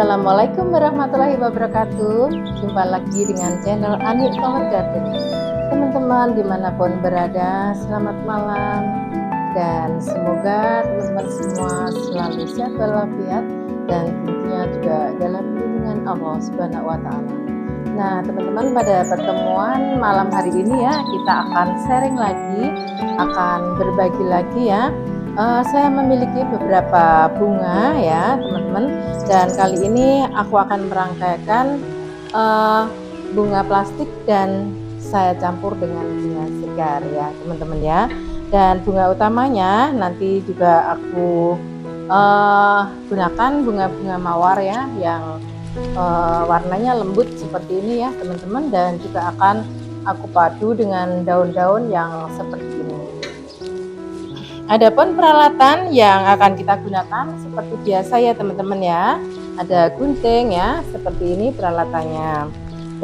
Assalamualaikum warahmatullahi wabarakatuh. Jumpa lagi dengan channel Ani Flower Garden. Teman-teman dimanapun berada, selamat malam. Dan semoga teman-teman semua selalu sehat walafiat dan tentunya juga dalam lindungan Allah Subhanahu wa Ta'ala. Nah teman-teman, pada pertemuan malam hari ini ya, kita akan sharing lagi, akan berbagi lagi ya. Saya memiliki beberapa bunga ya teman-teman, dan kali ini aku akan merangkaikan bunga plastik dan saya campur dengan bunga segar ya teman-teman ya. Dan bunga utamanya nanti juga aku gunakan bunga-bunga mawar ya, yang warnanya lembut seperti ini ya teman-teman, dan juga akan aku padu dengan daun-daun yang seperti ini. Adapun peralatan yang akan kita gunakan seperti biasa ya teman-teman ya, ada gunting ya, seperti ini peralatannya,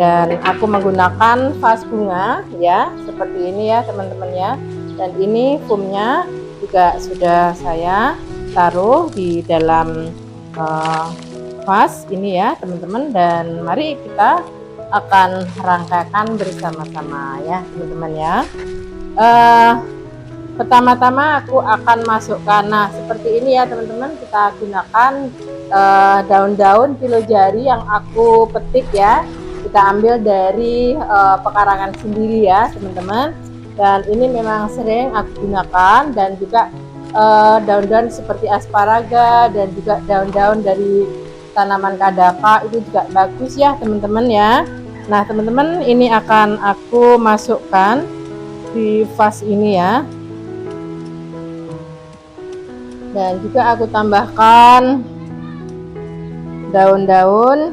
dan aku menggunakan vas bunga ya, seperti ini ya teman-teman ya. Dan ini foamnya juga sudah saya taruh di dalam vas ini ya teman-teman, dan mari kita akan rangkaikan bersama-sama ya teman-teman ya. Pertama-tama aku akan masukkan, nah seperti ini ya teman-teman, kita gunakan daun-daun pilo jari yang aku petik ya, kita ambil dari pekarangan sendiri ya teman-teman. Dan ini memang sering aku gunakan, dan juga daun-daun seperti asparaga dan juga daun-daun dari tanaman kadaka itu juga bagus ya teman-teman ya. Nah teman-teman, ini akan aku masukkan di vas ini ya, dan juga aku tambahkan daun-daun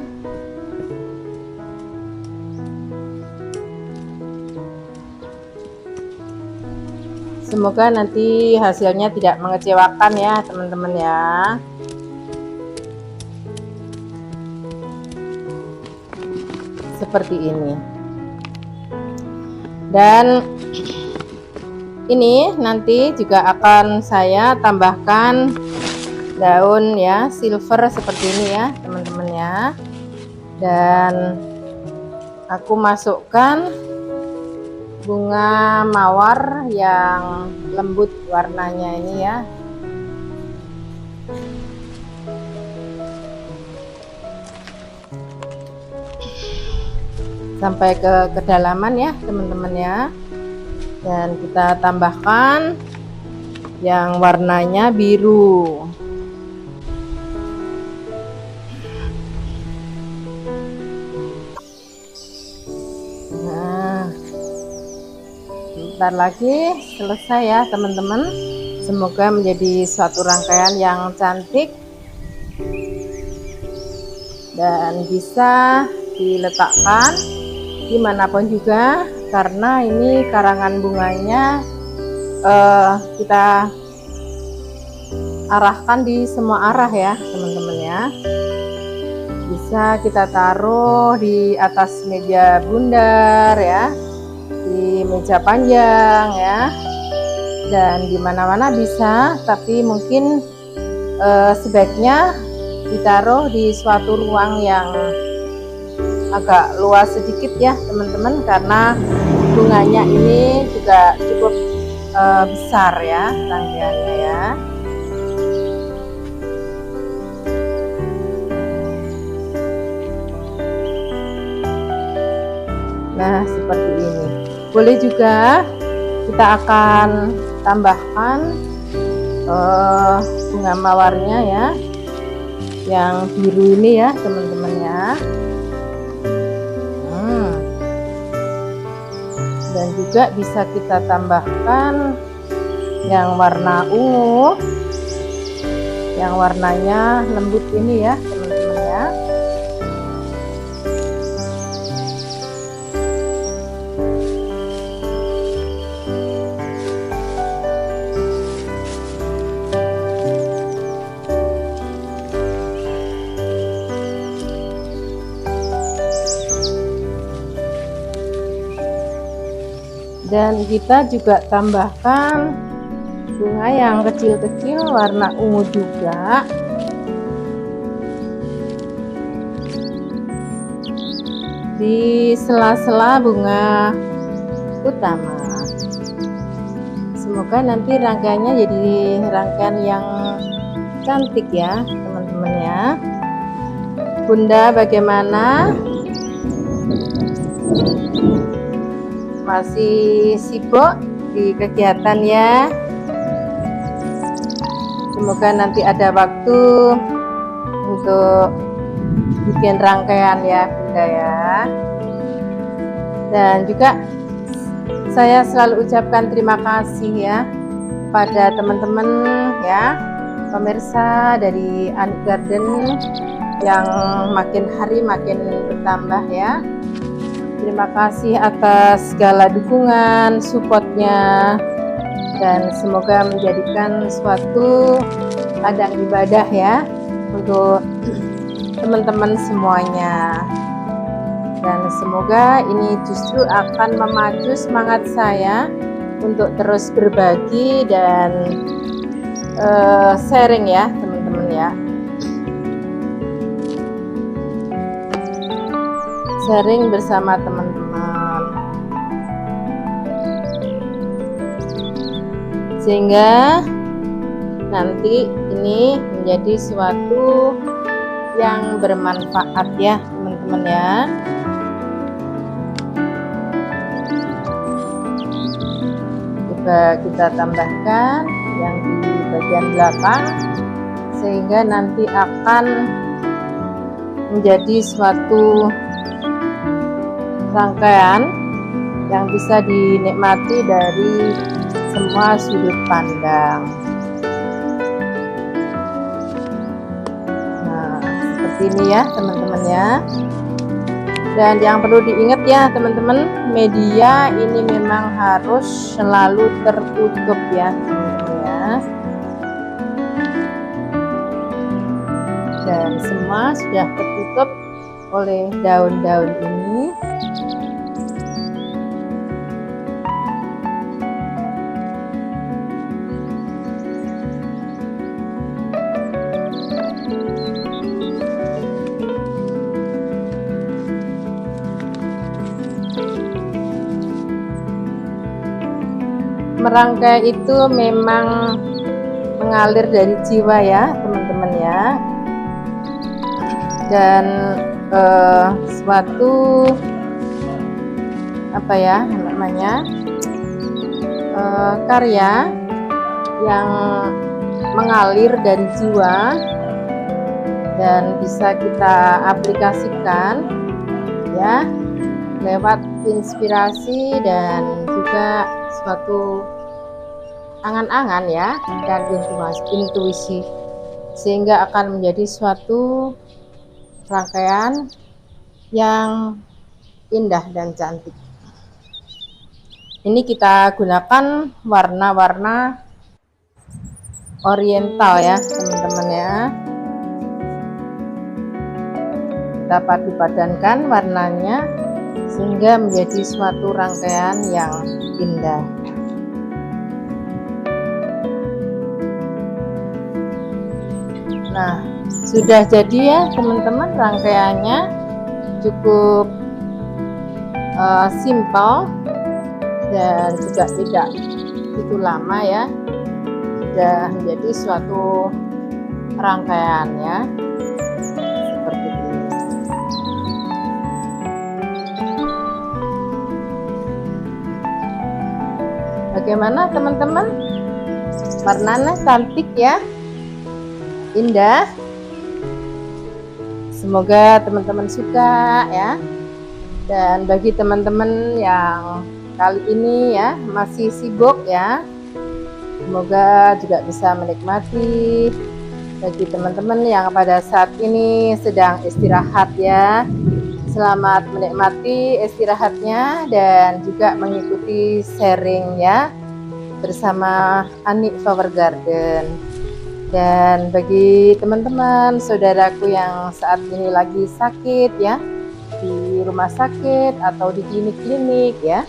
semoga nanti hasilnya tidak mengecewakan ya teman-teman ya. Seperti ini. Dan ini nanti juga akan saya tambahkan daun ya silver seperti ini ya teman-teman ya. Dan aku masukkan bunga mawar yang lembut warnanya ini ya. Sampai ke kedalaman ya teman-teman ya. Dan kita tambahkan yang warnanya biru. Nah, bentar lagi selesai ya teman-teman. Semoga menjadi suatu rangkaian yang cantik dan bisa diletakkan dimanapun juga, karena ini karangan bunganya kita arahkan di semua arah ya teman-teman ya. Bisa kita taruh di atas meja bundar ya, di meja panjang ya, dan dimana-mana bisa, tapi mungkin sebaiknya ditaruh di suatu ruang yang agak luas sedikit ya teman-teman, karena bunganya ini juga cukup besar ya rangkaiannya ya. Nah seperti ini. Boleh juga kita akan tambahkan bunga mawarnya ya, yang biru ini ya teman-teman ya. Dan juga bisa kita tambahkan yang warna ungu, yang warnanya lembut ini ya teman-teman ya. Dan kita juga tambahkan bunga yang kecil-kecil warna ungu juga. di sela-sela bunga utama. Semoga nanti rangkaiannya jadi rangkaian yang cantik ya teman-teman ya. Bunda bagaimana? Masih sibuk di kegiatan ya? Semoga nanti ada waktu untuk bikin rangkaian ya Bunda ya. Dan juga saya selalu ucapkan terima kasih ya kepada teman-teman ya, pemirsa dari Anik Garden yang makin hari makin bertambah ya. Terima kasih atas segala dukungan, supportnya, dan semoga menjadikan suatu ladang ibadah ya untuk teman-teman semuanya. Dan semoga ini justru akan memacu semangat saya untuk terus berbagi dan sharing ya teman-teman ya. Sharing bersama teman-teman. Sehingga nanti ini menjadi suatu yang bermanfaat ya teman-teman ya. Coba kita tambahkan yang di bagian belakang sehingga nanti akan menjadi suatu rangkaian yang bisa dinikmati dari semua sudut pandang. Nah, seperti ini ya teman-teman ya. Dan yang perlu diingat ya teman-teman, media ini memang harus selalu tertutup ya teman-teman ya. Dan semua sudah tertutup oleh daun-daun ini. Merangkai itu memang mengalir dari jiwa ya teman-teman ya. Dan suatu apa ya namanya karya yang mengalir dari jiwa dan bisa kita aplikasikan ya lewat inspirasi dan juga suatu angan-angan ya dan intuisi, sehingga akan menjadi suatu rangkaian yang indah dan cantik. Ini kita gunakan warna-warna oriental ya teman-teman ya. Kita padu padankan warnanya sehingga menjadi suatu rangkaian yang indah. Nah, sudah jadi ya teman-teman, rangkaiannya cukup simpel dan juga tidak begitu lama ya. Sudah menjadi suatu rangkaian ya seperti ini. Bagaimana teman-teman? Warnanya cantik ya, indah. Semoga teman-teman suka ya. Dan bagi teman-teman yang kali ini ya masih sibuk ya, semoga juga bisa menikmati. Bagi teman-teman yang pada saat ini sedang istirahat ya, selamat menikmati istirahatnya dan juga mengikuti sharing ya bersama Anik Flower Garden. Dan bagi teman-teman saudaraku yang saat ini lagi sakit ya, di rumah sakit atau di klinik-klinik ya,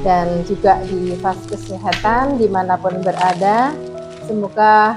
dan juga di fasilitas kesehatan dimanapun berada, semoga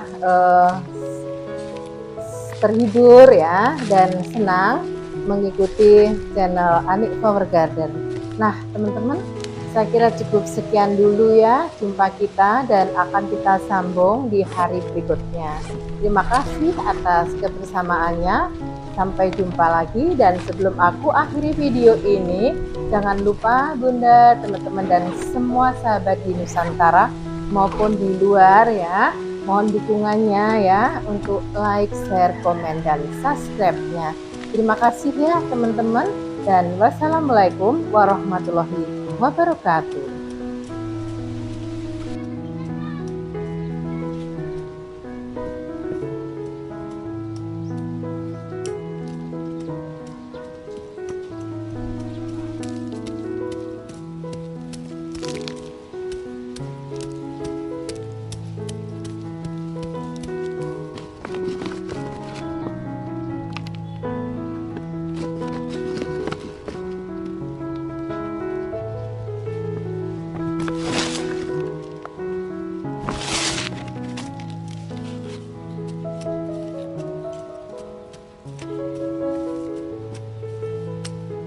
terhibur ya dan senang mengikuti channel Anik Flower Garden. Nah teman-teman, saya kira cukup sekian dulu ya jumpa kita, dan akan kita sambung di hari berikutnya. Terima kasih atas kebersamaannya. Sampai jumpa lagi, dan sebelum aku akhiri video ini, jangan lupa Bunda, teman-teman dan semua sahabat di Nusantara maupun di luar ya, mohon dukungannya ya untuk like, share, komen, dan subscribe-nya. Terima kasih ya teman-teman, dan wassalamualaikum warahmatullahi wabarakatuh.